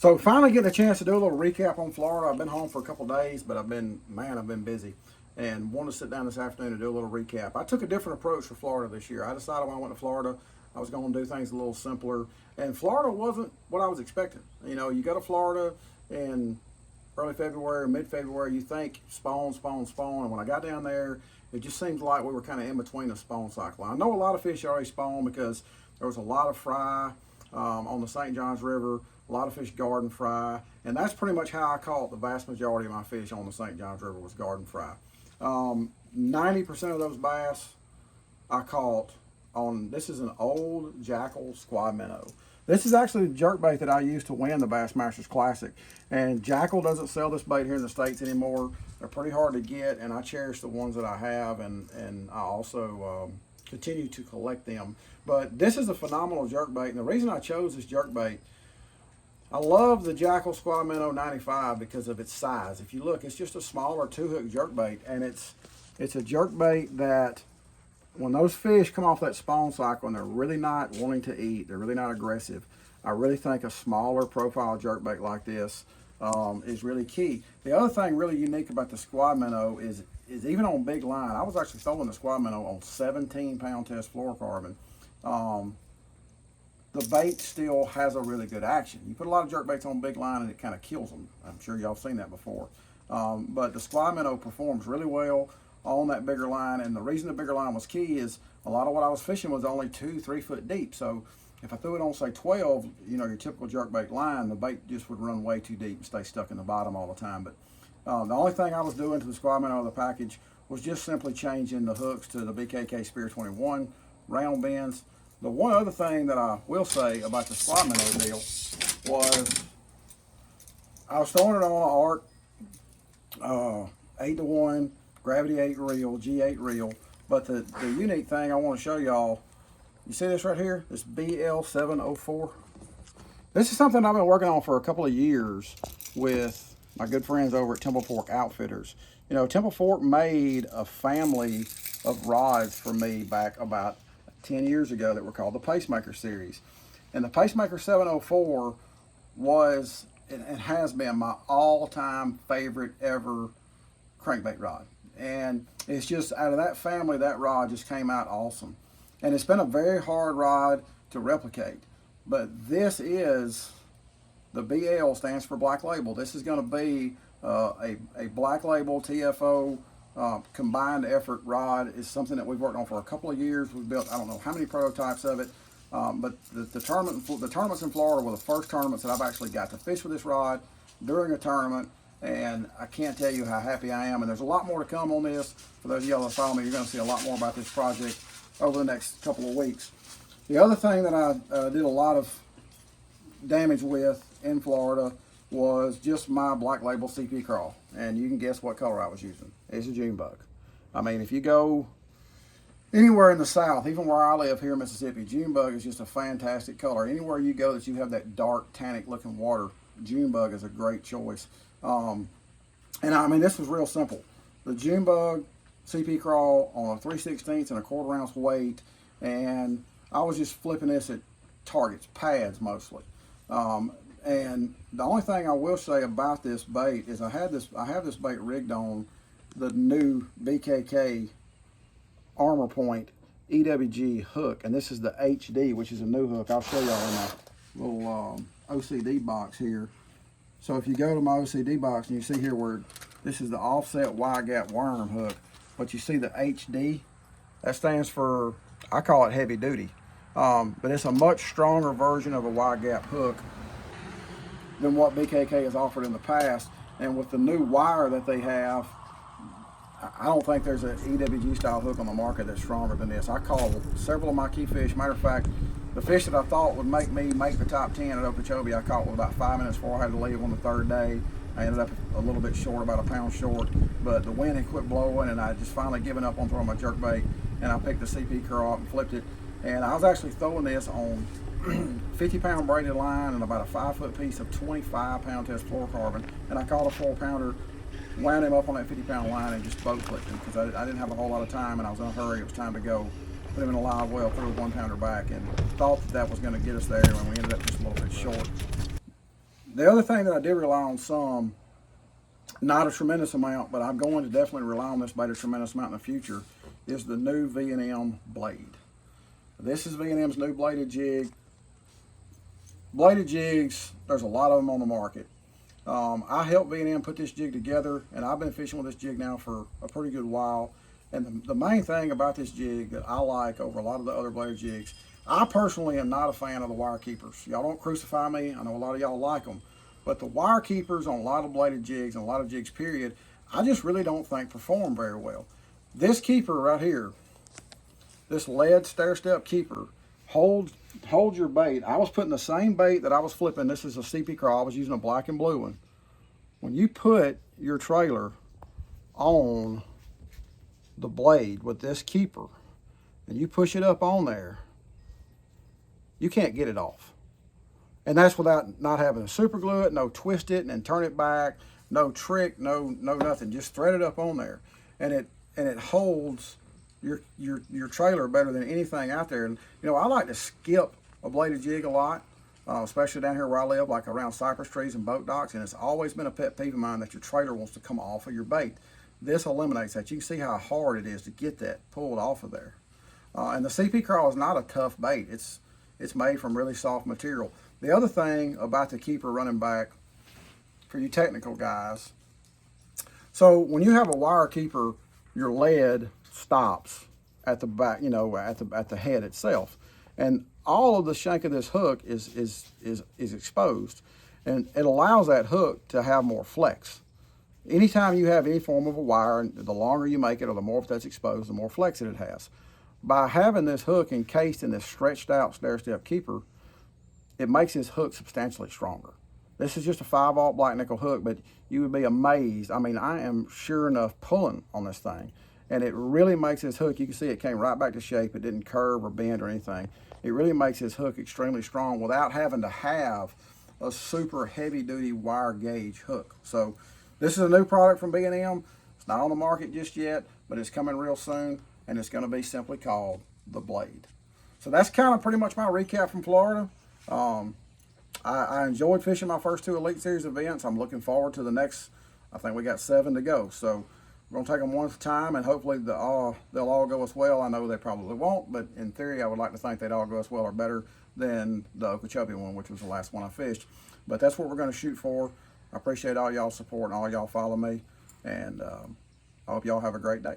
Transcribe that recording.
So finally getting a chance to do a little recap on Florida. I've been home for a couple days, but I've been busy and wanted to sit down this afternoon and do a little recap. I took a different approach for Florida this year. I decided when I went to Florida, I was going to do things a little simpler. And Florida wasn't what I was expecting. You know, you go to Florida in early February, mid-February, you think spawn. And when I got down there, it just seemed like we were kind of in between the spawn cycle. I know a lot of fish already spawn because there was a lot of fry on the St. Johns River, a lot of fish garden fry, and that's pretty much how I caught the vast majority of my fish on the St. Johns River was garden fry. 90% of those bass I caught on, this is an old Jackall squad minnow. This is actually the jerkbait that I used to win the Bassmasters Classic, and Jackall doesn't sell this bait here in the States anymore. They're pretty hard to get, and I cherish the ones that I have, and I also continue to collect them. But this is a phenomenal jerkbait, and the reason I chose this jerkbait, I love the Jackall Squad Minnow 95 because of its size. If you look, it's just a smaller 2-hook jerkbait, and it's a jerkbait that when those fish come off that spawn cycle and they're really not wanting to eat, they're really not aggressive, I really think a smaller profile jerkbait like this is really key. The other thing really unique about the squad minnow is even on big line, I was actually throwing the squad minnow on 17-pound test fluorocarbon. The bait still has a really good action. You put a lot of jerk baits on big line and it kind of kills them. I'm sure y'all seen that before. But the squad minnow performs really well on that bigger line, and the reason the bigger line was key is a lot of what I was fishing was only 2-3 foot deep. So if I threw it on, say, 12, you know, your typical jerkbait line, the bait just would run way too deep and stay stuck in the bottom all the time. But the only thing I was doing to the squad minnow of the package was just simply changing the hooks to the BKK Spear 21 round bends. The one other thing that I will say about the squad minnow deal was I was throwing it on an ARC 8-to-1 Gravity 8 reel, G8 reel, but the unique thing I want to show y'all, you see this right here, this BL704? This is something I've been working on for a couple of years with my good friends over at Temple Fork Outfitters. You know, Temple Fork made a family of rods for me back about 10 years ago that were called the Pacemaker series. And the Pacemaker 704 was and has been my all-time favorite ever crankbait rod. And it's just out of that family, that rod just came out awesome. And it's been a very hard rod to replicate. But this is, the BL stands for Black Label. This is going to be a Black Label TFO combined effort rod. Is something that we've worked on for a couple of years. We've built I don't know how many prototypes of it, but the tournaments in Florida were the first tournaments that I've actually got to fish with this rod during a tournament, and I can't tell you how happy I am. And there's a lot more to come on this. For those of y'all that follow me, you're going to see a lot more about this project over the next couple of weeks. The other thing that I did a lot of damage with in Florida was just my Black Label CP crawl, and you can guess what color I was using. It's a June bug. I mean, if you go anywhere in the South, even where I live here in Mississippi, June bug is just a fantastic color. Anywhere you go that you have that dark tannic looking water, June bug is a great choice. And I mean, this was real simple. The June bug CP crawl on a 3/16 and a 1/4 ounce weight, and I was just flipping this at targets, pads mostly. And the only thing I will say about this bait is I have this bait rigged on the new BKK Armor Point EWG hook, and this is the HD, which is a new hook. I'll show y'all in my little OCD box here. So if you go to my OCD box and you see here where this is the offset wide gap worm hook, but you see the HD, that stands for, I call it heavy duty. But it's a much stronger version of a wide gap hook than what BKK has offered in the past. And with the new wire that they have, I don't think there's an EWG style hook on the market that's stronger than this. I caught several of my key fish. Matter of fact, the fish that I thought would make me make the top 10 at Okeechobee, I caught with about 5 minutes before I had to leave on the third day. I ended up a little bit short, about a pound short, but the wind had quit blowing, and I just finally given up on throwing my jerkbait, and I picked the CP curl up and flipped it. And I was actually throwing this on 50-pound braided line and about a 5-foot piece of 25-pound test fluorocarbon, and I caught a 4-pounder, wound him up on that 50-pound line, and just boat flipped him because I didn't have a whole lot of time, and I was in a hurry. It was time to go. Put him in a live well, threw a 1-pounder back, and thought that was going to get us there, and we ended up just a little bit short. The other thing that I did rely on some, not a tremendous amount, but I'm going to definitely rely on this bait a tremendous amount in the future, is the new V&M blade. This is V&M's new bladed jig. Bladed jigs, there's a lot of them on the market. I helped V&M put this jig together, and I've been fishing with this jig now for a pretty good while. And the main thing about this jig that I like over a lot of the other bladed jigs, I personally am not a fan of the wire keepers. Y'all don't crucify me. I know a lot of y'all like them. But the wire keepers on a lot of bladed jigs and a lot of jigs period, I just really don't think perform very well. This keeper right here, this lead stair step keeper, hold your bait. I was putting the same bait that I was flipping. This is a CP Craw. I was using a black and blue one. When you put your trailer on the blade with this keeper and you push it up on there, you can't get it off. And that's without not having to super glue it, no twist it and then turn it back, no trick, no nothing. Just thread it up on there, and it holds your trailer better than anything out there. And you know, I like to skip a bladed jig a lot, especially down here where I live, like around cypress trees and boat docks. And it's always been a pet peeve of mine that your trailer wants to come off of your bait. This eliminates that. You can see how hard it is to get that pulled off of there. And the CP Craw is not a tough bait. It's made from really soft material. The other thing about the keeper running back, for you technical guys, so when you have a wire keeper, your lead stops at the back, you know, at the head itself, and all of the shank of this hook is exposed, and it allows that hook to have more flex. Anytime you have any form of a wire, the longer you make it or the more that's exposed, the more flex it has. By having this hook encased in this stretched out stair step keeper, it makes this hook substantially stronger. This is just a 5/0 black nickel hook, but you would be amazed. I mean, I am sure enough pulling on this thing, and it really makes this hook, you can see it came right back to shape. It didn't curve or bend or anything. It really makes this hook extremely strong without having to have a super heavy duty wire gauge hook. So this is a new product from B&M. It's not on the market just yet, but it's coming real soon, and it's going to be simply called the Blade. So that's kind of pretty much my recap from Florida. I enjoyed fishing my first 2 Elite Series events. I'm looking forward to the next. I think we got 7 to go. So we're going to take them one at a time, and hopefully they'll all go as well. I know they probably won't, but in theory, I would like to think they'd all go as well or better than the Okeechobee one, which was the last one I fished. But that's what we're going to shoot for. I appreciate all y'all support and all y'all follow me, and I hope y'all have a great day.